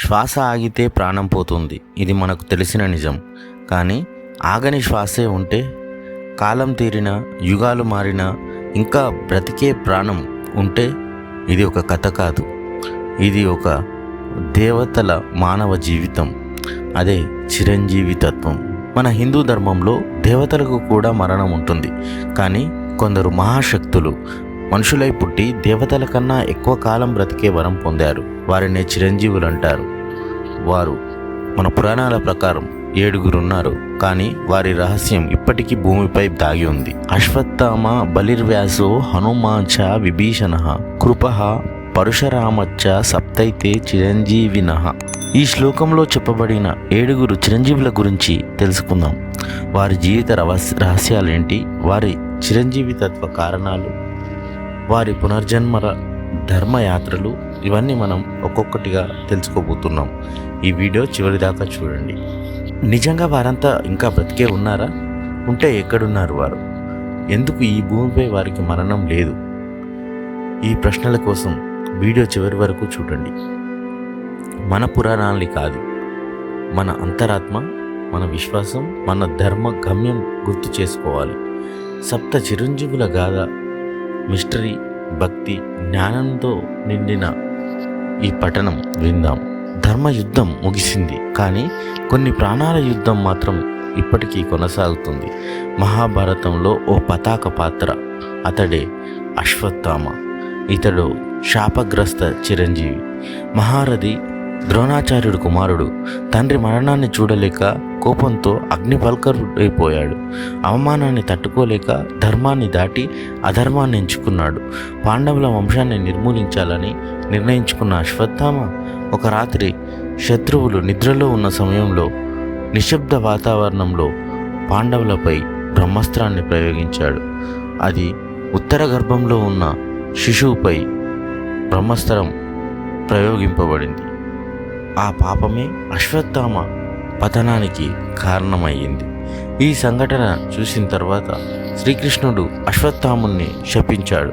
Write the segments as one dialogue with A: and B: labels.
A: శ్వాస ఆగితే ప్రాణం పోతుంది, ఇది మనకు తెలిసిన నిజం. కానీ ఆగని శ్వాసే ఉంటే, కాలం తీరిన, యుగాలు మారినా ఇంకా బ్రతికే ప్రాణం ఉంటే ఇది ఒక కథ కాదు, ఇది ఒక దేవతల మానవ జీవితం. అదే చిరంజీవి తత్వం. మన హిందూ ధర్మంలో దేవతలకు కూడా మరణం ఉంటుంది. కానీ కొందరు మహాశక్తులు మనుషులై పుట్టి దేవతల కన్నా ఎక్కువ కాలం బ్రతికే వరం పొందారు. వారినే చిరంజీవులు అంటారు. వారు మన పురాణాల ప్రకారం 7 ఉన్నారు. కానీ వారి రహస్యం ఇప్పటికీ భూమిపై దాగి ఉంది. అశ్వత్థామ, బలిర్వ్యాసో, హనుమాచ, విభీషణ, కృపః, పరశురామచ్చ, సప్తైతే చిరంజీవినః. ఈ శ్లోకంలో చెప్పబడిన 7 చిరంజీవుల గురించి తెలుసుకుందాం. వారి జీవిత రహస్యాలేంటి, వారి చిరంజీవితత్వ కారణాలు, వారి పునర్జన్మల ధర్మయాత్రలు, ఇవన్నీ మనం ఒక్కొక్కటిగా తెలుసుకోబోతున్నాం. ఈ వీడియో చివరి దాకా చూడండి. నిజంగా వారంతా ఇంకా బ్రతికే ఉన్నారా? ఉంటే ఎక్కడున్నారు వారు? ఎందుకు ఈ భూమిపై వారికి మరణం లేదు? ఈ ప్రశ్నల కోసం వీడియో చివరి వరకు చూడండి. మన పురాణాలని కాదు, మన అంతరాత్మ, మన విశ్వాసం, మన ధర్మ గమ్యం గుర్తు చేసుకోవాలి. సప్త చిరంజీవుల గాథ, మిస్టరీ, భక్తి, జ్ఞానంతో నిండిన ఈ పఠనం విందాం. ధర్మ యుద్ధం ముగిసింది, కానీ కొన్ని ప్రాణాల యుద్ధం మాత్రం ఇప్పటికీ కొనసాగుతుంది. మహాభారతంలో ఓ పతాక పాత్ర, అతడే అశ్వత్థామ. ఇతడు శాపగ్రస్త చిరంజీవి. మహారథి ద్రోణాచార్యుడు కుమారుడు. తండ్రి మరణాన్ని చూడలేక కోపంతో అగ్నిపల్కరుడైపోయాడు. అవమానాన్ని తట్టుకోలేక ధర్మాన్ని దాటి అధర్మాన్ని ఎంచుకున్నాడు. పాండవుల వంశాన్ని నిర్మూలించాలని నిర్ణయించుకున్న అశ్వత్థామ ఒక రాత్రి శత్రువులు నిద్రలో ఉన్న సమయంలో నిశ్శబ్ద వాతావరణంలో పాండవులపై బ్రహ్మాస్త్రాన్ని ప్రయోగించాడు. అది ఉత్తర గర్భంలో ఉన్న శిశువుపై బ్రహ్మాస్త్రం ప్రయోగింపబడింది. ఆ పాపమే అశ్వత్థామ పతనానికి కారణమయ్యింది. ఈ సంఘటన చూసిన తర్వాత శ్రీకృష్ణుడు అశ్వత్థాముని శపించాడు.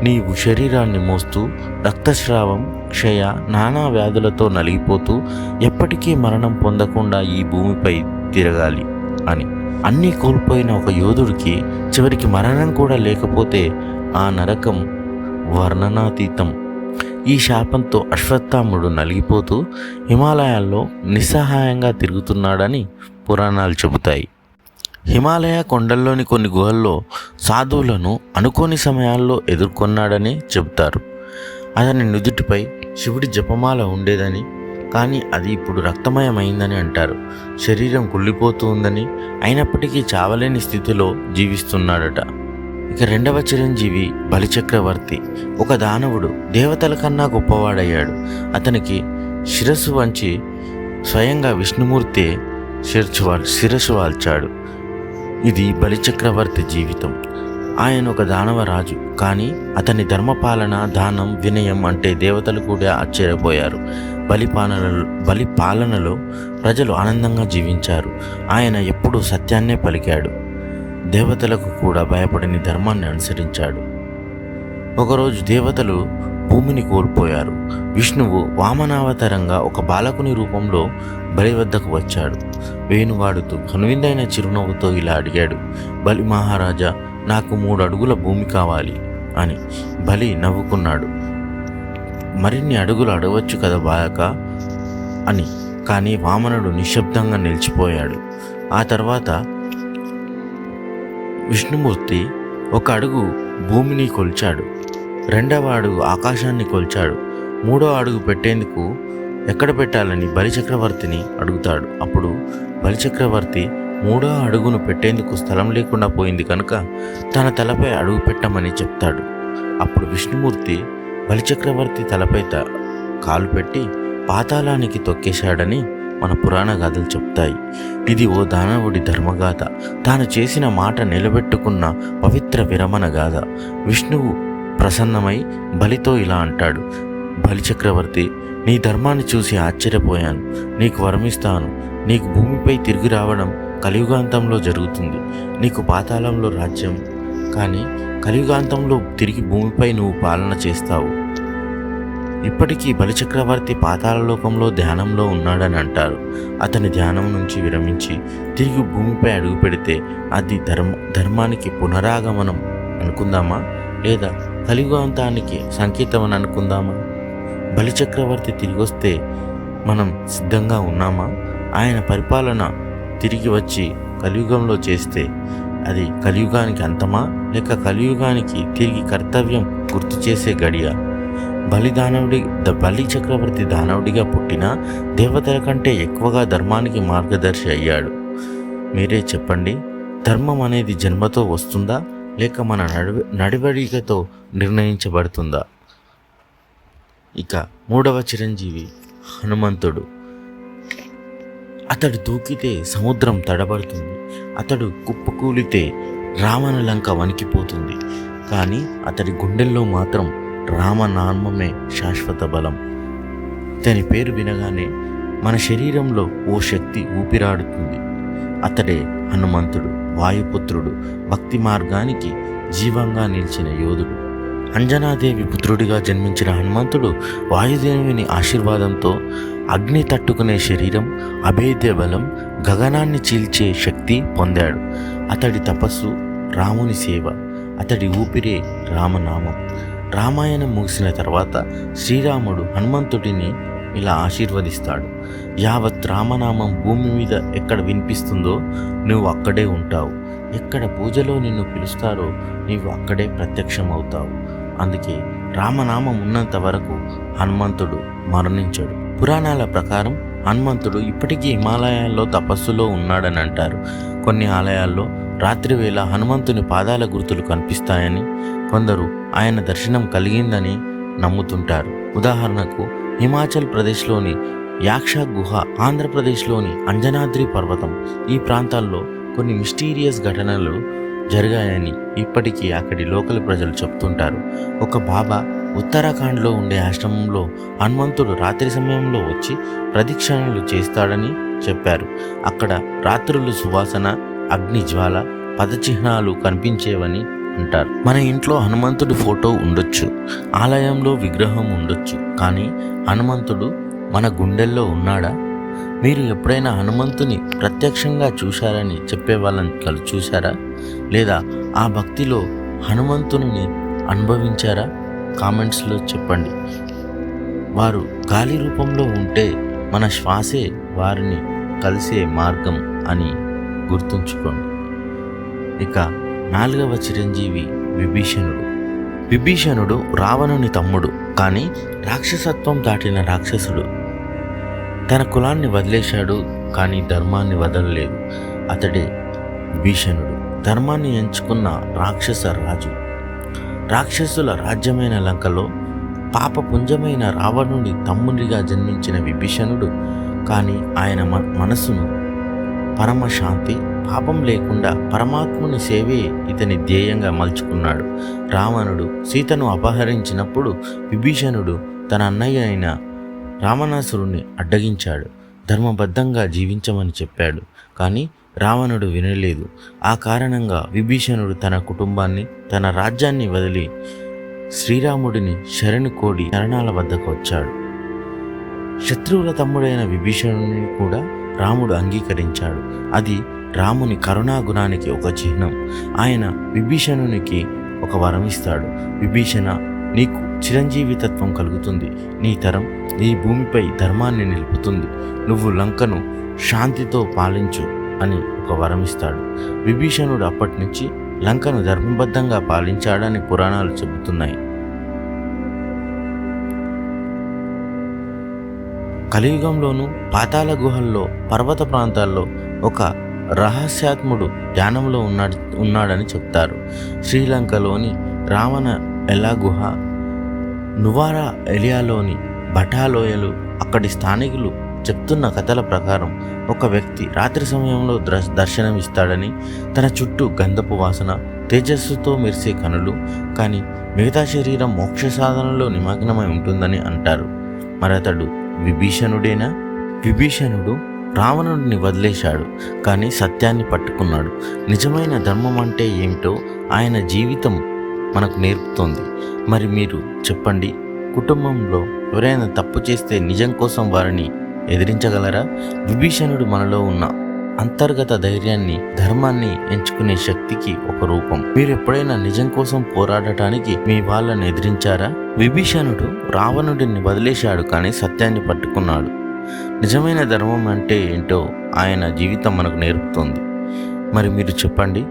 A: నీవు శరీరాన్ని మోస్తూ రక్తస్రావం, క్షయ, నానా వ్యాధులతో నలిగిపోతూ ఎప్పటికీ మరణం పొందకుండా ఈ భూమిపై తిరగాలి అని. అన్నీ కోల్పోయిన ఒక యోధుడికి చివరికి మరణం కూడా లేకపోతే ఆ నరకం వర్ణనాతీతం. ఈ శాపంతో అశ్వత్థాముడు నలిగిపోతూ హిమాలయాల్లో నిస్సహాయంగా తిరుగుతున్నాడని పురాణాలు చెబుతాయి. హిమాలయ కొండల్లోని కొన్ని గుహల్లో సాధువులను అనుకోని సమయాల్లో ఎదుర్కొన్నాడని చెబుతారు. అతని నుదుటిపై శివుడి జపమాల ఉండేదని, కానీ అది ఇప్పుడు రక్తమయమైందని అంటారు. శరీరం కుళ్ళిపోతూ ఉందని, అయినప్పటికీ చావలేని స్థితిలో జీవిస్తున్నాడట. ఇక 2వ చిరంజీవి బలిచక్రవర్తి. ఒక దానవుడు దేవతల కన్నా గొప్పవాడయ్యాడు. అతనికి శిరస్సు వంచి స్వయంగా విష్ణుమూర్తి శిరస్సు వాల్చాడు. ఇది బలిచక్రవర్తి జీవితం. ఆయన ఒక దానవ రాజు, కానీ అతని ధర్మపాలన, దానం, వినయం అంటే దేవతలు కూడా ఆశ్చర్యపోయారు. బలి పాలనలో ప్రజలు ఆనందంగా జీవించారు. ఆయన ఎప్పుడూ సత్యాన్నే పలికాడు. దేవతలకు కూడా భయపడని ధర్మాన్ని అనుసరించాడు. ఒకరోజు దేవతలు భూమిని కోల్పోయారు. విష్ణువు వామనావతారంగా ఒక బాలకుని రూపంలో బలి వద్దకు వచ్చాడు. వేణువాడుతూ కనువిందైన చిరునవ్వుతో ఇలా అడిగాడు, బలి మహారాజా, నాకు 3 అడుగుల భూమి కావాలి అని. బలి నవ్వుకున్నాడు. మరిన్ని అడుగులు అడగవచ్చు కదా బాలక అని. కానీ వామనుడు నిశ్శబ్దంగా నిలిచిపోయాడు. ఆ తర్వాత విష్ణుమూర్తి 1 అడుగు భూమిని కొల్చాడు. 2వ అడుగు ఆకాశాన్ని కొల్చాడు. 3వ అడుగు పెట్టేందుకు ఎక్కడ పెట్టాలని బలిచక్రవర్తిని అడుగుతాడు. అప్పుడు బలిచక్రవర్తి 3వ అడుగును పెట్టేందుకు స్థలం లేకుండా పోయింది కనుక తన తలపై అడుగు పెట్టమని చెప్తాడు. అప్పుడు విష్ణుమూర్తి బలిచక్రవర్తి తలపై కాలు పెట్టి పాతాళానికి తొక్కేశాడని మన పురాణ గాథలు చెప్తాయి. ఇది ఓ దానవుడి ధర్మగాథ, తాను చేసిన మాట నిలబెట్టుకున్న పవిత్ర విరమణ గాథ. విష్ణువు ప్రసన్నమై బలితో ఇలా అంటాడు, బలిచక్రవర్తి, నీ ధర్మాన్ని చూసి ఆశ్చర్యపోయాను. నీకు వరమిస్తాను. నీకు భూమిపై తిరిగి రావడం కలియుగాంతంలో జరుగుతుంది. నీకు పాతాళంలో రాజ్యం, కానీ కలియుగాంతంలో తిరిగి భూమిపై నువ్వు పాలన చేస్తావు. ఇప్పటికీ బలిచక్రవర్తి పాతాళలోకంలో ధ్యానంలో ఉన్నాడని అంటారు. అతని ధ్యానం నుంచి విరమించి తిరిగి భూమిపై అడుగు పెడితే అది ధర్మానికి పునరాగమనం అనుకుందామా, లేదా కలియుగాంతానికి సంకేతం అని అనుకుందామా? బలిచక్రవర్తి తిరిగి వస్తే మనం సిద్ధంగా ఉన్నామా? ఆయన పరిపాలన తిరిగి వచ్చి కలియుగంలో చేస్తే అది కలియుగానికి అంతమా, లేక కలియుగానికి తిరిగి కర్తవ్యం గుర్తు చేసే గడియ? బలి చక్రవర్తి దానవుడిగా పుట్టినా దేవతల కంటే ఎక్కువగా ధర్మానికి మార్గదర్శి అయ్యాడు. మీరే చెప్పండి, ధర్మం అనేది జన్మతో వస్తుందా, లేక మన నడవడికతో నిర్ణయించబడుతుందా? ఇక మూడవ చిరంజీవి హనుమంతుడు. అతడు దూకితే సముద్రం తడబడుతుంది, అతడు కుప్పకూలితే రావణ లంక వణికిపోతుంది. కానీ అతడి గుండెల్లో మాత్రం రామనామమే శాశ్వత బలం. ఇతని పేరు వినగానే మన శరీరంలో ఓ శక్తి ఊపిరాడుతుంది. అతడే హనుమంతుడు, వాయుపుత్రుడు, భక్తి మార్గానికి జీవంగా నిలిచిన యోధుడు. అంజనాదేవి పుత్రుడిగా జన్మించిన హనుమంతుడు వాయుదేవుని ఆశీర్వాదంతో అగ్ని తట్టుకునే శరీరం, అభేద్య బలం, గగనాన్ని చీల్చే శక్తి పొందాడు. అతడి తపస్సు రాముని సేవ, అతడి ఊపిరే రామనామం. రామాయణం ముగిసిన తర్వాత శ్రీరాముడు హనుమంతుడిని ఇలా ఆశీర్వదిస్తాడు: యావత్ రామనామం భూమి మీద ఎక్కడ వినిపిస్తుందో నువ్వు అక్కడే ఉంటావు, ఎక్కడ పూజలో నిన్ను పిలుస్తారో నీవు అక్కడే ప్రత్యక్షమవుతావు. అందుకే రామనామం ఉన్నంత వరకు హనుమంతుడు మరణించడు. పురాణాల ప్రకారం హనుమంతుడు ఇప్పటికీ హిమాలయాల్లో తపస్సులో ఉన్నాడని అంటారు. కొన్ని ఆలయాల్లో రాత్రివేళ హనుమంతుని పాదాల గుర్తులు కనిపిస్తాయని, కొందరు ఆయన దర్శనం కలిగిందని నమ్ముతుంటారు. ఉదాహరణకు హిమాచల్ ప్రదేశ్లోని యాక్ష గుహ, ఆంధ్రప్రదేశ్లోని అంజనాద్రి పర్వతం, ఈ ప్రాంతాల్లో కొన్ని మిస్టీరియస్ ఘటనలు జరిగాయని ఇప్పటికీ అక్కడి లోకల్ ప్రజలు చెప్తుంటారు. ఒక బాబా ఉత్తరాఖండ్లో ఉండే ఆశ్రమంలో హనుమంతుడు రాత్రి సమయంలో వచ్చి ప్రదక్షిణలు చేస్తాడని చెప్పారు. అక్కడ రాత్రులు సువాసన, అగ్ని జ్వాల, పదచిహ్నాలు కనిపించేవని అంటారు. మన ఇంట్లో హనుమంతుడి ఫోటో ఉండొచ్చు, ఆలయంలో విగ్రహం ఉండొచ్చు, కానీ హనుమంతుడు మన గుండెల్లో ఉన్నాడా? మీరు ఎప్పుడైనా హనుమంతుని ప్రత్యక్షంగా చూశారని చెప్పే వాళ్ళని చూశారా? లేదా ఆ భక్తిలో హనుమంతుని అనుభవించారా? కామెంట్స్లో చెప్పండి. వారు గాలి రూపంలో ఉంటే మన శ్వాసే వారిని కలిసే మార్గం అని గుర్తుంచుకోండి. ఇక 4వ చిరంజీవి విభీషణుడు. విభీషణుడు రావణుని తమ్ముడు, కానీ రాక్షసత్వం దాటిన రాక్షసుడు. తన కులాన్ని వదిలేశాడు, కానీ ధర్మాన్ని వదలలేదు. అతడే విభీషణుడు, ధర్మాన్ని ఎంచుకున్న రాక్షస రాజు. రాక్షసుల రాజ్యమైన లంకలో పాపపుంజమైన రావణుడి తమ్ముడిగా జన్మించిన విభీషణుడు, కానీ ఆయన మనసును పరమశాంతి, పాపం లేకుండా పరమాత్ముని సేవే ఇతని ధ్యేయంగా మలుచుకున్నాడు. రావణుడు సీతను అపహరించినప్పుడు విభీషణుడు తన అన్నయ్య అయిన రావణాసురుణ్ణి అడ్డగించాడు. ధర్మబద్ధంగా జీవించమని చెప్పాడు, కానీ రావణుడు వినలేదు. ఆ కారణంగా విభీషణుడు తన కుటుంబాన్ని, తన రాజ్యాన్ని వదిలి శ్రీరాముడిని శరణు కోడి శరణాల వద్దకు వచ్చాడు. శత్రువుల తమ్ముడైన విభీషణుని కూడా రాముడు అంగీకరించాడు. అది రాముని కరుణాగుణానికి ఒక చిహ్నం. ఆయన విభీషణునికి ఒక వరం ఇస్తాడు: విభీషణ, నీకు చిరంజీవితత్వం కలుగుతుంది, నీ తరం ఈ భూమిపై ధర్మాన్ని నిలుపుతుంది, నువ్వు లంకను శాంతితో పాలించు అని ఒక వరం ఇస్తాడు. విభీషణుడు అప్పటి నుంచి లంకను ధర్మబద్ధంగా పాలించాడని పురాణాలు చెబుతున్నాయి. కలియుగంలోనూ పాతాళ గుహల్లో, పర్వత ప్రాంతాల్లో ఒక రహస్యాత్ముడు ధ్యానంలో ఉన్నాడని చెప్తారు. శ్రీలంకలోని రావణ ఎలా గుహ, నువారా ఎలియాలోని బటాలోయలు, అక్కడి స్థానికులు చెప్తున్న కథల ప్రకారం ఒక వ్యక్తి రాత్రి సమయంలో దర్శనమిస్తాడని, తన చుట్టూ గంధపు వాసన, తేజస్సుతో మెరిసే కనులు, కానీ మిగతా శరీరం మోక్ష సాధనలో నిమగ్నమై ఉంటుందని అంటారు. మరి అతడు విభీషణుడేనా? విభీషణుడు రావణుడిని వదిలేశాడు, కానీ సత్యాన్ని పట్టుకున్నాడు. నిజమైన ధర్మం అంటే ఏమిటో ఆయన జీవితం మనకు నేర్పుతోంది. మరి మీరు చెప్పండి, కుటుంబంలో ఎవరైనా తప్పు చేస్తే నిజం కోసం వారిని ఎదిరించగలరా? విభీషణుడు మనలో ఉన్న అంతర్గత ధైర్యాన్ని, ధర్మాన్ని ఎంచుకునే శక్తికి ఒక రూపం. మీరు ఎప్పుడైనా నిజం కోసం పోరాడటానికి మీ వాళ్ళని ఎదిరించారా? విభీషణుడు రావణుడిని వదిలేశాడు, కానీ సత్యాన్ని పట్టుకున్నాడు. నిజమైన ధర్మం అంటే ఏంటో ఆయన జీవితం మనకు నేర్పుతోంది. మరి మీరు చెప్పండి,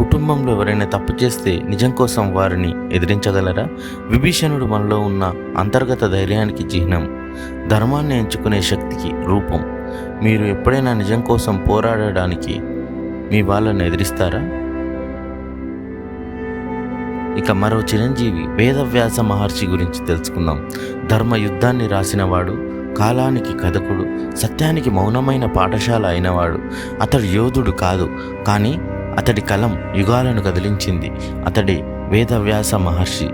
A: కుటుంబంలో ఎవరైనా తప్పు చేస్తే నిజం కోసం వారిని ఎదిరించగలరా? విభీషణుడు మనలో ఉన్న అంతర్గత ధైర్యానికి చిహ్నం, ధర్మాన్ని ఎంచుకునే శక్తికి రూపం. మీరు ఎప్పుడైనా నిజం కోసం పోరాడడానికి మీ వాళ్ళని ఎదిరిస్తారా? ఇక మరో చిరంజీవి వేదవ్యాస మహర్షి గురించి తెలుసుకుందాం. ధర్మ యుద్ధాన్ని రాసినవాడు, కాలానికి కథకుడు, సత్యానికి మౌనమైన పాఠశాల అయినవాడు. అతడు యోధుడు కాదు, కానీ అతడి కలం యుగాలను కదిలించింది. అతడి వేదవ్యాస మహర్షి.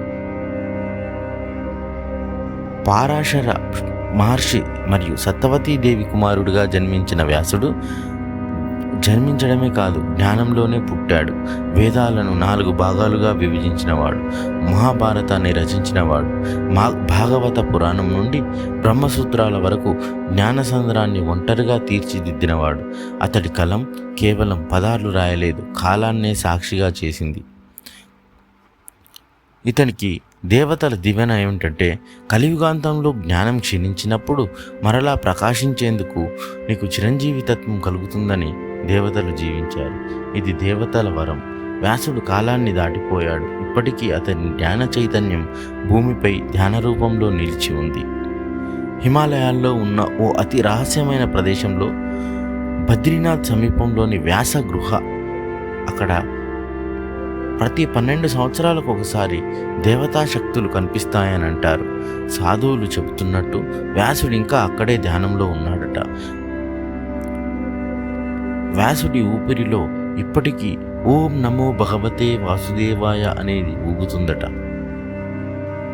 A: పారాశర మహర్షి మరియు సత్యవతీదేవి కుమారుడిగా జన్మించిన వ్యాసుడు జన్మించడమే కాదు, జ్ఞానంలోనే పుట్టాడు. వేదాలను 4 భాగాలుగా విభజించినవాడు, మహాభారతాన్ని రచించినవాడు, భాగవత పురాణం నుండి బ్రహ్మసూత్రాల వరకు జ్ఞానసంద్రాన్ని ఒంటరిగా తీర్చిదిద్దినవాడు. అతడి కలం కేవలం పదాలు రాయలేదు, కాలాన్నే సాక్షిగా చేసింది. ఇతనికి దేవతల దీవెన ఏమిటంటే, కలియుగాంతంలో జ్ఞానం క్షీణించినప్పుడు మరలా ప్రకాశించేందుకు నీకు చిరంజీవితత్వం కలుగుతుందని దేవతలు జీవించారు. ఇది దేవతల వరం. వ్యాసుడు కాలాన్ని దాటిపోయాడు. ఇప్పటికీ అతని జ్ఞాన చైతన్యం భూమిపై ధ్యాన రూపంలో నిలిచి ఉంది. హిమాలయాల్లో ఉన్న ఓ అతి రహస్యమైన ప్రదేశంలో, బద్రీనాథ్ సమీపంలోని వ్యాస గృహ, అక్కడ ప్రతి 12 సంవత్సరాలకు ఒకసారి దేవతా శక్తులు కనిపిస్తాయని అంటారు. సాధువులు చెబుతున్నట్టు వ్యాసుడు ఇంకా అక్కడే ధ్యానంలో ఉన్నాడట. వ్యాసుడి ఊపిరిలో ఇప్పటికీ ఓం నమో భగవతే వాసుదేవాయ అనేది ఊగుతుందట.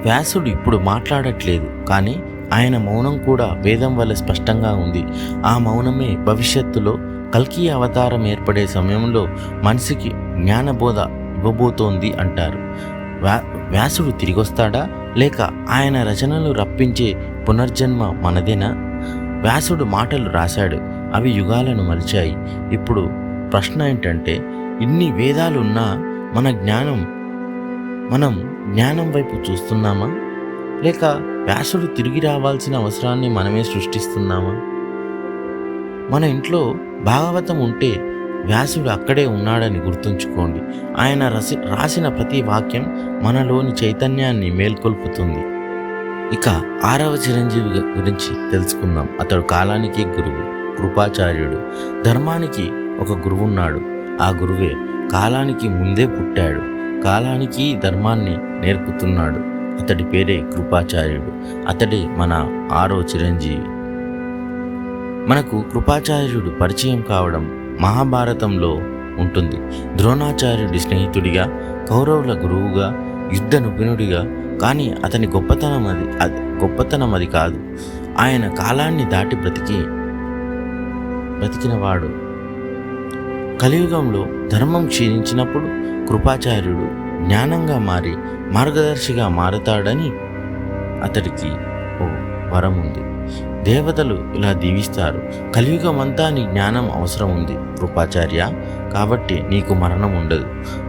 A: వ్యాసుడు ఇప్పుడు మాట్లాడట్లేదు, కానీ ఆయన మౌనం కూడా వేదం వల్ల స్పష్టంగా ఉంది. ఆ మౌనమే భవిష్యత్తులో కల్కి అవతారం ఏర్పడే సమయంలో మనిషికి జ్ఞానబోధ ఇవ్వబోతోంది అంటారు. వ్యాసుడు తిరిగొస్తాడా, లేక ఆయన రచనలు రప్పించే పునర్జన్మ మనదేనా? వ్యాసుడు మాటలు రాశాడు, అవి యుగాలను మలిచాయి. ఇప్పుడు ప్రశ్న ఏంటంటే, ఇన్ని వేదాలున్నా మనం జ్ఞానం వైపు చూస్తున్నామా, లేక వ్యాసుడు తిరిగి రావాల్సిన అవసరాన్ని మనమే సృష్టిస్తున్నామా? మన ఇంట్లో భాగవతం ఉంటే వ్యాసుడు అక్కడే ఉన్నాడని గుర్తుంచుకోండి. ఆయన రాసిన ప్రతి వాక్యం మనలోని చైతన్యాన్ని మేల్కొల్పుతుంది. ఇక 6వ చిరంజీవి గురించి తెలుసుకుందాం. అతడు కాలానికి గురువు, కృపాచార్యుడు. ధర్మానికి ఒక గురువున్నాడు. ఆ గురువే కాలానికి ముందే పుట్టాడు, కాలానికి ధర్మాన్ని నేర్పుతున్నాడు. అతడి పేరే కృపాచార్యుడు. అతడే మన 6వ చిరంజీవి. మనకు కృపాచార్యుడు పరిచయం కావడం మహాభారతంలో ఉంటుంది. ద్రోణాచార్యుడి స్నేహితుడిగా, కౌరవుల గురువుగా, యుద్ధ నిపుణుడిగా. కానీ అతని గొప్పతనం అది కాదు. ఆయన కాలాన్ని దాటి బ్రతికినవాడు. కలియుగంలో ధర్మం క్షీణించినప్పుడు కృపాచార్యుడు జ్ఞానంగా మారి మార్గదర్శిగా మారతాడని అతడికి ఓ వరం ఉంది. దేవతలు ఇలా దీవిస్తారు, కలియుగమంతా నీ జ్ఞానం అవసరం ఉంది కృపాచార్య, కాబట్టి నీకు మరణం ఉండదు,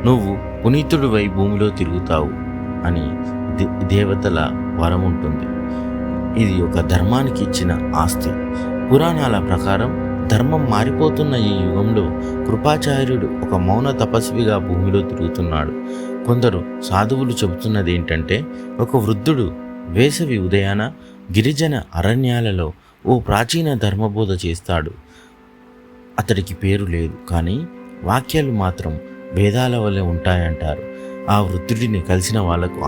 A: నువ్వు పునీతుడివై భూమిలో తిరుగుతావు అని దేవతల వరం ఉంటుంది. ఇది ఒక ధర్మానికి ఇచ్చిన ఆస్తి. పురాణాల ప్రకారం ధర్మం మారిపోతున్న ఈ యుగంలో కృపాచార్యుడు ఒక మౌన తపస్విగా భూమిలో తిరుగుతున్నాడు. కొందరు సాధువులు చెబుతున్నది ఏంటంటే, ఒక వృద్ధుడు వేసవి ఉదయాన గిరిజన అరణ్యాలలో ఓ ప్రాచీన ధర్మబోధ చేస్తాడు. అతడికి పేరు లేదు, కానీ వాక్యాలు మాత్రం వేదాల వలె ఉంటాయంటారు. ఆ వృద్ధుడిని కలిసిన వాళ్లకు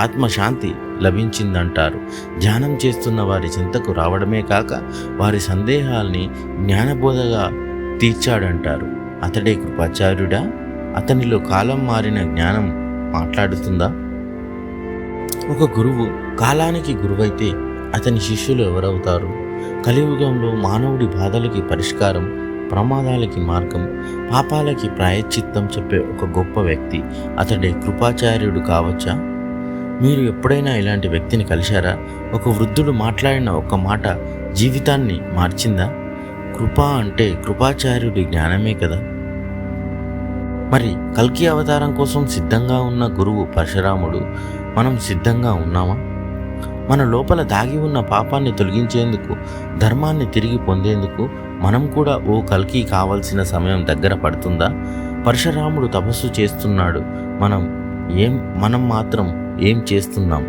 A: ఆత్మశాంతి లభించిందంటారు. ధ్యానం చేస్తున్న వారి చింతకు రావడమే కాక వారి సందేహాల్ని జ్ఞానబోధగా తీర్చాడంటారు. అతడే కృపాచార్యుడా? అతనిలో కాలం మారిన జ్ఞానం మాట్లాడుతుందా? ఒక గురువు కాలానికి గురువైతే అతని శిష్యులు ఎవరవుతారు? కలియుగంలో మానవుడి బాధలకి పరిష్కారం, ప్రమాదాలకి మార్గం, పాపాలకి ప్రాయశ్చిత్తం చెప్పే ఒక గొప్ప వ్యక్తి అతడే కృపాచార్యుడు కావచ్చా? మీరు ఎప్పుడైనా ఇలాంటి వ్యక్తిని కలిశారా? ఒక వృద్ధుడు మాట్లాడిన ఒక మాట జీవితాన్ని మార్చిందా? కృప అంటే కృపాచార్యుడి జ్ఞానమే కదా. మరి కల్కి అవతారం కోసం సిద్ధంగా ఉన్న గురువు పరశురాముడు మనం సిద్ధంగా ఉన్నామా? మన లోపల దాగి ఉన్న పాపాన్ని తొలగించేందుకు, ధర్మాన్ని తిరిగి పొందేందుకు మనం కూడా ఓ కల్కి కావాల్సిన సమయం దగ్గర పడుతుందా? పరశురాముడు తపస్సు చేస్తున్నాడు, మనం మాత్రం ఏం చేస్తున్నాం?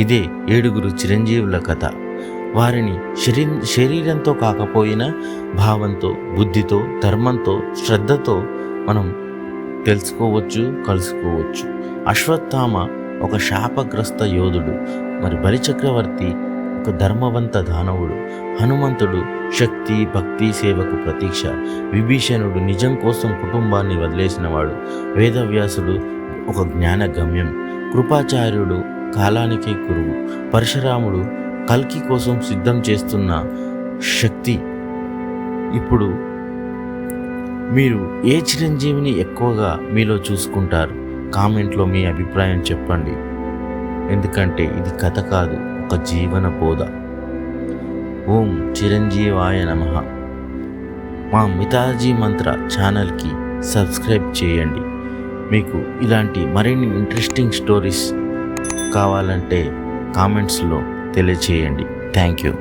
A: ఇదే 7 చిరంజీవుల కథ. వారిని శరీరంతో కాకపోయినా భావంతో, బుద్ధితో, ధర్మంతో, శ్రద్ధతో మనం తెలుసుకోవచ్చు, కలుసుకోవచ్చు. అశ్వత్థామ ఒక శాపగ్రస్త యోధుడు, మరి బలిచక్రవర్తి ఒక ధర్మవంత దానవుడు, హనుమంతుడు శక్తి, భక్తి, సేవకు ప్రతీక్ష, విభీషణుడు నిజం కోసం కుటుంబాన్ని వదిలేసినవాడు, వేదవ్యాసుడు ఒక జ్ఞాన గమ్యం, కృపాచార్యుడు కాలానికి గురువు, పరశురాముడు కల్కి కోసం సిద్ధం చేస్తున్న శక్తి. ఇప్పుడు మీరు ఏ చిరంజీవిని ఎక్కువగా మీలో చూసుకుంటారు? కామెంట్లో మీ అభిప్రాయం చెప్పండి. ఎందుకంటే ఇది కథ కాదు, ఒక జీవన బోధ. ఓం చిరంజీవాయ నమః. మా మితాజీ మంత్ర ఛానల్కి సబ్స్క్రైబ్ చేయండి. మీకు ఇలాంటి మరిన్ని ఇంట్రెస్టింగ్ స్టోరీస్ కావాలంటే కామెంట్స్లో తెలియచేయండి. Thank you.